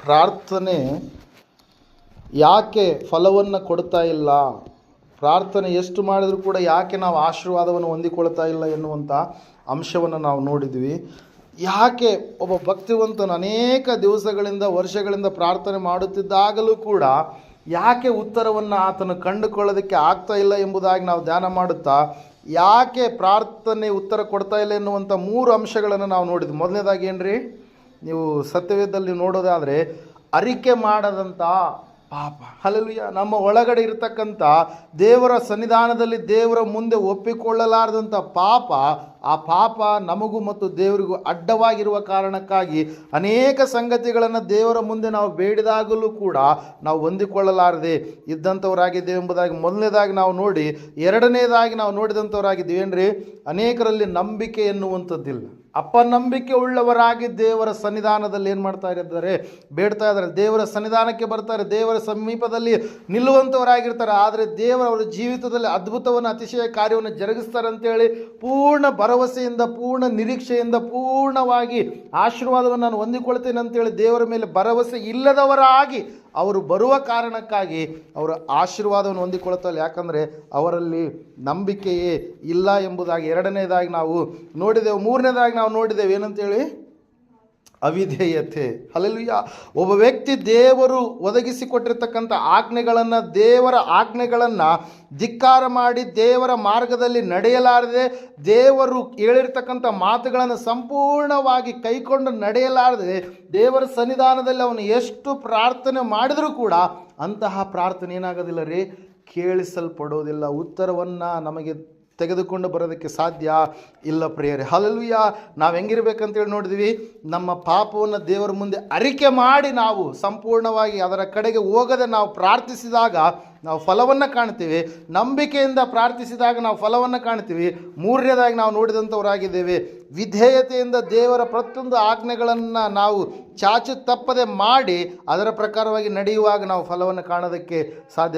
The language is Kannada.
ಪ್ರಾರ್ಥನೆ ಯಾಕೆ ಫಲವನ್ನು ಕೊಡ್ತಾ ಇಲ್ಲ, ಪ್ರಾರ್ಥನೆ ಎಷ್ಟು ಮಾಡಿದರೂ ಕೂಡ ಯಾಕೆ ನಾವು ಆಶೀರ್ವಾದವನ್ನು ಹೊಂದಿಕೊಳ್ತಾ ಇಲ್ಲ ಎನ್ನುವಂಥ ಅಂಶವನ್ನು ನಾವು ನೋಡಿದ್ವಿ. ಯಾಕೆ ಒಬ್ಬ ಭಕ್ತಿವಂತನು ಅನೇಕ ದಿವಸಗಳಿಂದ ವರ್ಷಗಳಿಂದ ಪ್ರಾರ್ಥನೆ ಮಾಡುತ್ತಿದ್ದಾಗಲೂ ಕೂಡ ಯಾಕೆ ಉತ್ತರವನ್ನು ಆತನು ಕಂಡುಕೊಳ್ಳೋದಕ್ಕೆ ಆಗ್ತಾ ಇಲ್ಲ ಎಂಬುದಾಗಿ ನಾವು ಧ್ಯಾನ ಮಾಡುತ್ತಾ ಯಾಕೆ ಪ್ರಾರ್ಥನೆ ಉತ್ತರ ಕೊಡ್ತಾ ಇಲ್ಲ ಎನ್ನುವಂಥ 3 ಅಂಶಗಳನ್ನು ನಾವು ನೋಡಿದ್ವಿ. ಮೊದಲನೇದಾಗಿ ಏನ್ರಿ, ನೀವು ಸತ್ಯವೇದದಲ್ಲಿ ನೋಡೋದಾದರೆ ಅರಿಕೆ ಮಾಡದಂಥ ಪಾಪ. ಹಲ್ಲೆಲೂಯಾ. ನಮ್ಮ ಒಳಗಡೆ ಇರತಕ್ಕಂಥ ದೇವರ ಸನ್ನಿಧಾನದಲ್ಲಿ ದೇವರ ಮುಂದೆ ಒಪ್ಪಿಕೊಳ್ಳಲಾರದಂಥ ಪಾಪ, ಆ ಪಾಪ ನಮಗೂ ಮತ್ತು ದೇವರಿಗೂ ಅಡ್ಡವಾಗಿರುವ ಕಾರಣಕ್ಕಾಗಿ ಅನೇಕ ಸಂಗತಿಗಳನ್ನು ದೇವರ ಮುಂದೆ ನಾವು ಬೇಡಿದಾಗಲೂ ಕೂಡ ನಾವು ಹೊಂದಿಕೊಳ್ಳಲಾರದೆ ಇದ್ದಂಥವರಾಗಿದ್ದೇವೆ ಎಂಬುದಾಗಿ ಮೊದಲನೇದಾಗಿ ನಾವು ನೋಡಿ, ಎರಡನೇದಾಗಿ ನಾವು ನೋಡಿದಂಥವರಾಗಿದ್ದೀವಿ. ಏನ್ರಿ, ಅನೇಕರಲ್ಲಿ ನಂಬಿಕೆ ಎನ್ನುವಂಥದ್ದಿಲ್ಲ. ಅಪನಂಬಿಕೆ ಉಳ್ಳವರಾಗಿ ದೇವರ ಸನ್ನಿಧಾನದಲ್ಲಿ ಏನು ಮಾಡ್ತಾ ಇದ್ದಾರೆ, ಬೇಡ್ತಾ ಇದ್ದಾರೆ. ದೇವರ ಸನ್ನಿಧಾನಕ್ಕೆ ಬರ್ತಾರೆ, ದೇವರ ಸಮೀಪದಲ್ಲಿ ನಿಲ್ಲುವಂಥವರಾಗಿರ್ತಾರೆ. ಆದರೆ ದೇವರ ಜೀವಿತದಲ್ಲಿ ಅದ್ಭುತವನ್ನು, ಅತಿಶಯ ಕಾರ್ಯವನ್ನು ಜರುಗಿಸ್ತಾರೆ ಅಂತೇಳಿ ಪೂರ್ಣ ಭರವಸೆಯಿಂದ, ಪೂರ್ಣ ನಿರೀಕ್ಷೆಯಿಂದ, ಪೂರ್ಣವಾಗಿ ಆಶೀರ್ವಾದವನ್ನು ನಾನು ಹೊಂದಿಕೊಳ್ತೇನೆ ಅಂತೇಳಿ ದೇವರ ಮೇಲೆ ಭರವಸೆ ಇಲ್ಲದವರಾಗಿ ಅವರು ಬರುವ ಕಾರಣಕ್ಕಾಗಿ ಅವರು ಆಶೀರ್ವಾದವನ್ನು ಹೊಂದಿಕೊಳ್ತಾರೆ. ಯಾಕಂದರೆ ಅವರಲ್ಲಿ ನಂಬಿಕೆಯೇ ಇಲ್ಲ ಎಂಬುದಾಗಿ ಎರಡನೇದಾಗಿ ನಾವು ನೋಡಿದೆವು. ಮೂರನೇದಾಗಿ ನಾವು ನೋಡಿದೆವು ಏನಂತೇಳಿ, ಅವಿಧೇಯತೆ. ಹಲ್ಲೆಲೂಯಾ. ಒಬ್ಬ ವ್ಯಕ್ತಿ ದೇವರು ಒದಗಿಸಿಕೊಟ್ಟಿರ್ತಕ್ಕಂಥ ಆಜ್ಞೆಗಳನ್ನು, ದೇವರ ಆಜ್ಞೆಗಳನ್ನು ಧಿಕ್ಕಾರ ಮಾಡಿ ದೇವರ ಮಾರ್ಗದಲ್ಲಿ ನಡೆಯಲಾರದೆ, ದೇವರು ಹೇಳಿರ್ತಕ್ಕಂಥ ಮಾತುಗಳನ್ನು ಸಂಪೂರ್ಣವಾಗಿ ಕೈಕೊಂಡು ನಡೆಯಲಾರದೆ ದೇವರ ಸನ್ನಿಧಾನದಲ್ಲಿ ಅವನು ಎಷ್ಟು ಪ್ರಾರ್ಥನೆ ಮಾಡಿದರೂ ಕೂಡ ಅಂತಹ ಪ್ರಾರ್ಥನೆ ಏನಾಗೋದಿಲ್ಲ ರೀ, ಕೇಳಿಸಲ್ಪಡೋದಿಲ್ಲ. ಉತ್ತರವನ್ನು ನಮಗೆ ತೆಗೆದುಕೊಂಡು ಬರೋದಕ್ಕೆ ಸಾಧ್ಯ ಇಲ್ಲ ಪ್ರಿಯರೇ. ಹಲ್ಲೆಲೂಯಾ. ನಾವು ಹೆಂಗಿರ್ಬೇಕಂತೇಳಿ ನೋಡಿದ್ವಿ, ನಮ್ಮ ಪಾಪವನ್ನು ದೇವರ ಮುಂದೆ ಅರಿಕೆ ಮಾಡಿ ನಾವು ಸಂಪೂರ್ಣವಾಗಿ ಅದರ ಕಡೆಗೆ ಹೋಗದೆ ನಾವು ಪ್ರಾರ್ಥಿಸಿದಾಗ ನಾವು ಫಲವನ್ನು ಕಾಣ್ತೀವಿ. ನಂಬಿಕೆಯಿಂದ ಪ್ರಾರ್ಥಿಸಿದಾಗ ನಾವು ಫಲವನ್ನು ಕಾಣ್ತೀವಿ. ಮೂರನೇದಾಗಿ ನಾವು ನೋಡಿದಂಥವರಾಗಿದ್ದೇವೆ, ವಿಧೇಯತೆಯಿಂದ ದೇವರ ಪ್ರತಿಯೊಂದು ಆಜ್ಞೆಗಳನ್ನು ನಾವು ಚಾಚು ತಪ್ಪದೆ ಮಾಡಿ ಅದರ ಪ್ರಕಾರವಾಗಿ ನಡೆಯುವಾಗ ನಾವು ಫಲವನ್ನು ಕಾಣೋದಕ್ಕೆ ಸಾಧ್ಯ.